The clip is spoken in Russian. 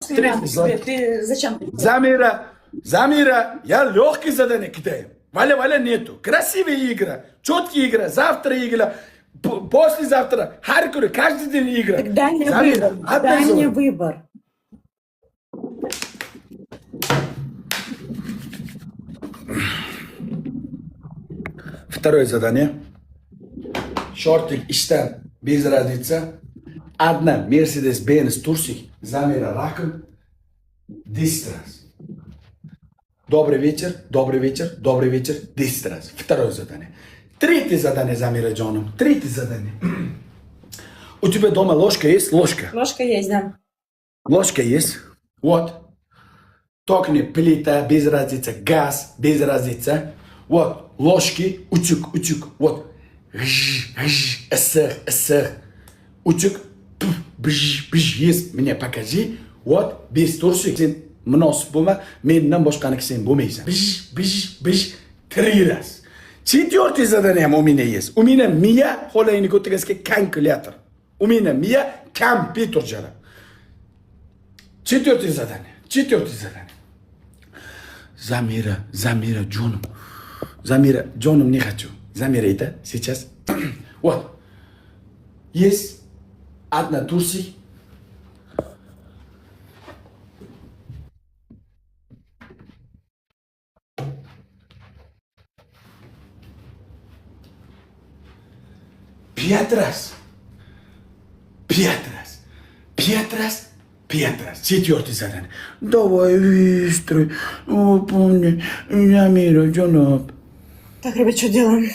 Ты зачем? Замира, я легкий задание кидаю. Валя нету. Красивая игра, четкая игра, завтра игра, послезавтра, каждый день игра. Так дай мне Замира, выбор. Дай мне выбор. Второе задание. Шортик ishdan без разницы. Одна Mercedes-Benz Турсик, Замира раком, 10 раз. Добрый вечер, 10 раз. Второе задание. Третье задание, Замира Джоном. Третье задание. У тебя дома ложка есть? Ложка. Ложка есть, да. Ложка есть. Вот. Токни, плита, без разницы. Газ, без разницы. Вот. Ложки, утюг. Вот. Ысых. Утюг. Есть. Мне покажи. Вот. Без турсик. Sen munosib bo'lma. Mendan boshqaniki sen bo'lmaysan. Bish. 3 раз. Четвертое задание у меня есть. У меня мия холодильник утыргазки калькулятор. У меня мия компьютер жара. Четвертое задание. Замира, Джоном не хочу. Замира это сейчас. Вот. Есть одна Турция. Пять раз. Четвертый задание. Давай быстро. О, помни. Замира, Джонов. Так, ребят, что делаем?